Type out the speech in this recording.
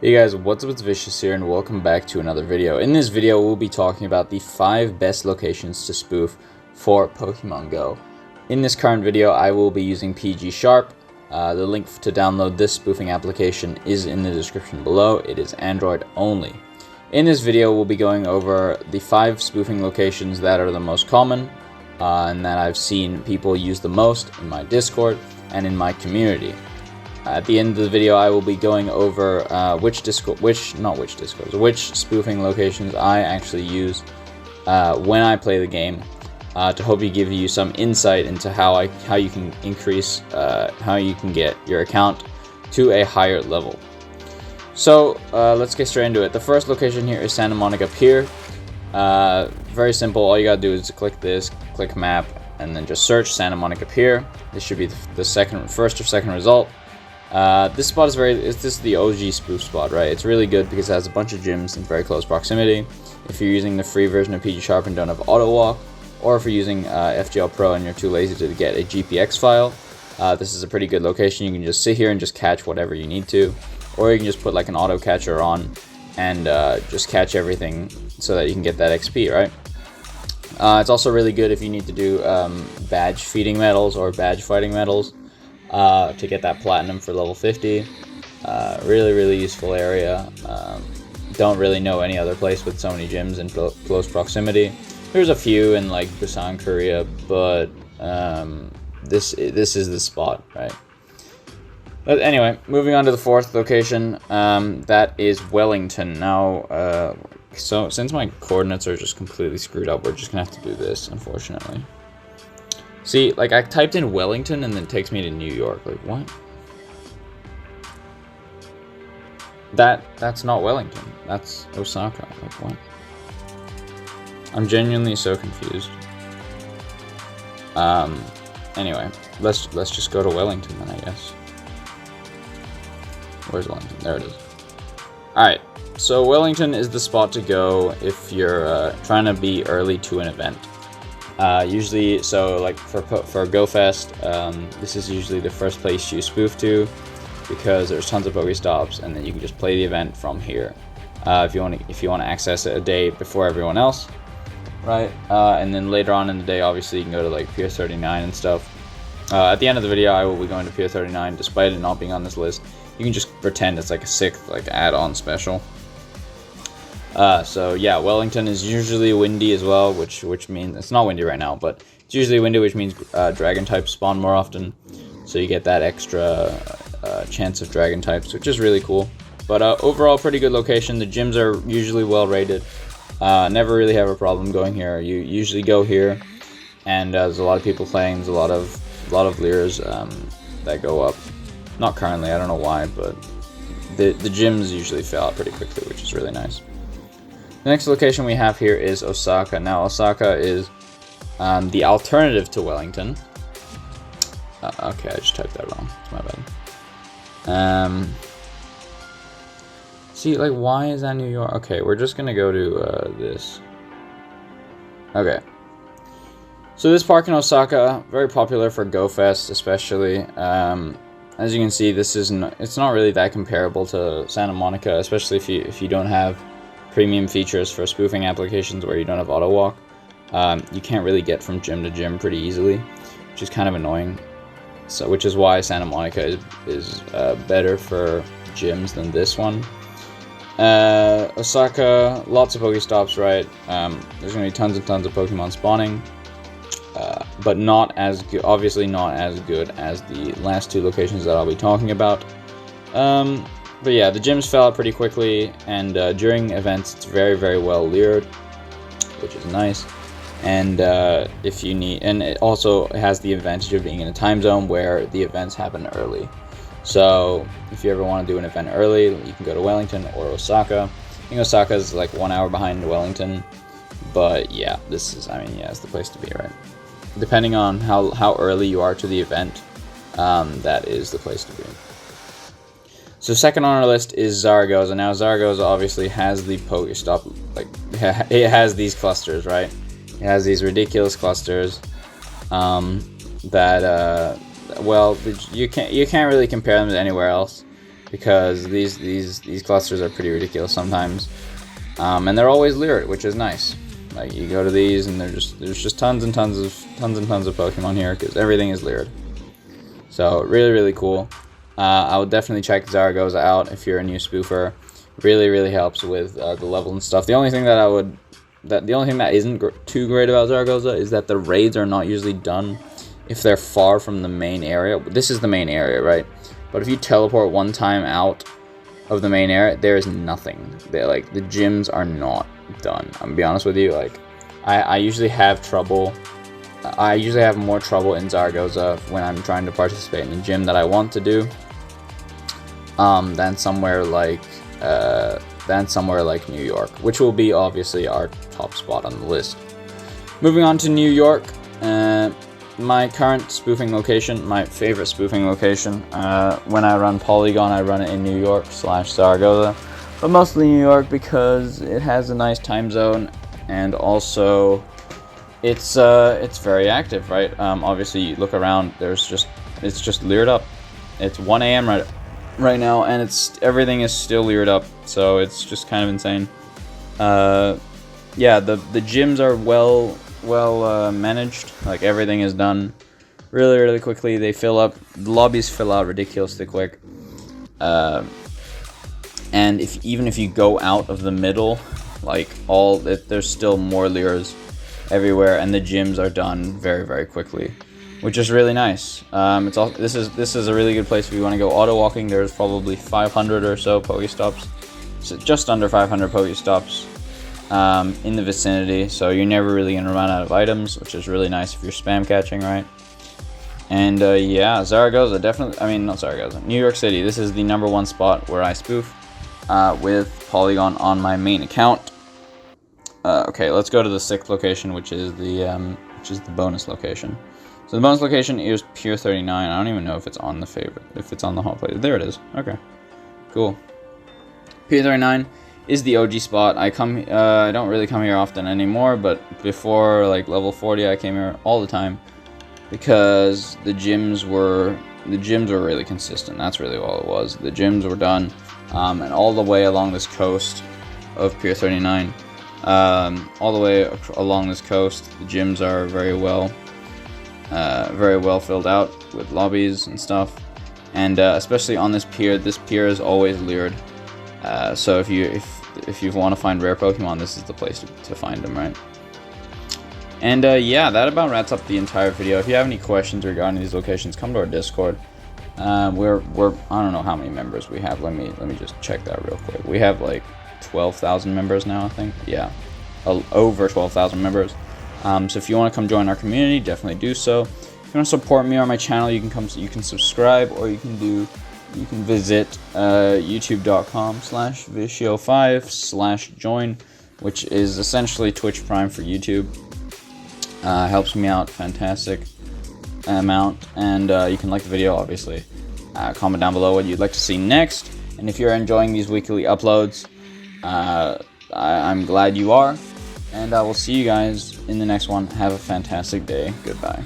Hey guys, what's up, it's Vicious here and welcome back to another video. In this video we'll be talking about the 5 best locations to spoof for Pokemon Go. In this current video I will be using PG Sharp. The link to download this spoofing application is in the description below. It is Android only. In this video we'll be going over the 5 spoofing locations that are the most common and that I've seen people use the most in my Discord and in my community. At the end of the video, I will be going over which spoofing locations I actually use when I play the game, to hope you give you some insight into how you can increase, how you can get your account to a higher level. So let's get straight into it. The first location here is Santa Monica Pier. Very simple. All you gotta do is click this, click map, and then just search Santa Monica Pier. This should be the first or second result. This spot is this is the OG spoof spot, right? It's really good because it has a bunch of gyms in very close proximity. If you're using the free version of PG Sharp and don't have auto walk, or if you're using FGL Pro and you're too lazy to get a GPX file, this is a pretty good location. You can just sit here and just catch whatever you need to, or you can just put like an auto catcher on and just catch everything so that you can get that XP, right? It's also really good if you need to do badge feeding medals or badge fighting medals. To get that platinum for level 50. Really useful area. Don't really know any other place with so many gyms in close proximity. There's a few in like Busan, Korea, but this is the spot, right? But anyway, moving on to the fourth location, that is Wellington. Now, so since my coordinates are just completely screwed up, we're just gonna have to do this, unfortunately. See, like, I typed in Wellington and then it takes me to New York. Like, what? That's not Wellington. That's Osaka. Like, what? I'm genuinely so confused. Anyway, let's just go to Wellington then, I guess. Where's Wellington? There it is. Alright, so Wellington is the spot to go if you're trying to be early to an event. Usually, so like for GoFest, this is usually the first place you spoof to, because there's tons of PokéStops, and then you can just play the event from here. If you want to access it a day before everyone else, right? And then later on in the day, obviously you can go to like Pier 39 and stuff. At the end of the video, I will be going to Pier 39, despite it not being on this list. You can just pretend it's like a 6th like add-on special. So yeah, Wellington is usually windy as well, which means it's not windy right now, but it's usually windy, which means dragon types spawn more often, so you get that extra chance of dragon types, which is really cool. But overall, pretty good location. The gyms are usually well rated. Never really have a problem going here. You usually go here, and there's a lot of people playing. There's a lot of lures that go up. Not currently, I don't know why, but the gyms usually fill out pretty quickly, which is really nice. The next location we have here is Osaka. Now, Osaka is the alternative to Wellington. Okay, I just typed that wrong. It's my bad. See, like, why is that New York? Okay, we're just gonna go to this. Okay. So this park in Osaka, very popular for GoFest, especially. As you can see, it's not really that comparable to Santa Monica, especially if you don't have premium features for spoofing applications where you don't have auto walk. You can't really get from gym to gym pretty easily, which is kind of annoying. So, which is why Santa Monica is better for gyms than this one. Osaka, lots of PokéStops, right? There's gonna be tons and tons of Pokemon spawning, but not as good. Obviously, not as good as the last 2 locations that I'll be talking about. But yeah, the gyms fill out pretty quickly, and during events it's very well lured, which is nice. And if you need, and it also has the advantage of being in a time zone where the events happen early. So if you ever want to do an event early, you can go to Wellington or Osaka. I think Osaka is like 1 hour behind Wellington, but yeah, it's the place to be, right? Depending on how early you are to the event, that is the place to be. So second on our list is Zaragoza. Now Zaragoza obviously has the PokéStop, like it has these clusters, right? It has these ridiculous clusters that well, you can't really compare them to anywhere else, because these clusters are pretty ridiculous sometimes, and they're always lured, which is nice. Like, you go to these and there's just tons and tons of Pokemon here because everything is lured. So really cool. I would definitely check Zaragoza out if you're a new spoofer. Really helps with the level and stuff. The only thing that isn't too great about Zaragoza is that the raids are not usually done if they're far from the main area. This is the main area, right? But if you teleport one time out of the main area, there is nothing. Like, the gyms are not done. I'm gonna be honest with you. Like, I usually have trouble. I usually have more trouble in Zaragoza when I'm trying to participate in a gym that I want to do, than somewhere like New York, which will be obviously our top spot on the list. Moving on to New York, my current spoofing location, my favorite spoofing location. When I run Polygon, I run it in New York / Zaragoza, but mostly New York because it has a nice time zone, and also it's very active, right? Obviously, you look around, it's just leered up. It's 1 a.m. right now, and everything is still leered up, so it's just kind of insane. Yeah, the gyms are well managed. Like, everything is done really quickly. They fill up, the lobbies fill out ridiculously quick. And even if you go out of the middle, like, there's still more lures everywhere, and the gyms are done very quickly, which is really nice. This is a really good place if you want to go auto walking. There's probably 500 or so PokéStops, so just under 500 PokéStops in the vicinity, so you're never really gonna run out of items, which is really nice if you're spam catching, right? And yeah, Zaragoza, definitely. I mean, not Zaragoza, New York City. This is the #1 spot where I spoof with Polygon on my main account. Okay, let's go to the 6th location, which is the bonus location. So the bonus location is Pier 39. I don't even know if it's on the hot plate. There it is. Okay, cool. Pier 39 is the OG spot. I don't really come here often anymore, but before, like, level 40, I came here all the time because the gyms were really consistent. That's really all it was. The gyms were done, and all the way along this coast of Pier 39. All the way along this coast, the gyms are very well filled out with lobbies and stuff, and especially on this pier is always lured. So if you want to find rare Pokemon, this is the place to find them, right? And yeah, that about wraps up the entire video. If you have any questions regarding these locations, come to our Discord. We're I don't know how many members we have. Let me just check that real quick. We have like 12,000 members now, I think. Yeah, over 12,000 members. So if you want to come join our community, definitely do so. If you want to support me or my channel, you can subscribe, or you can visit youtube.com/vicio5/join, which is essentially Twitch Prime for YouTube. Helps me out fantastic amount, and you can like the video, obviously. Comment down below what you'd like to see next, and if you're enjoying these weekly uploads, I'm glad you are, and I will see you guys in the next one. Have a fantastic day. Goodbye.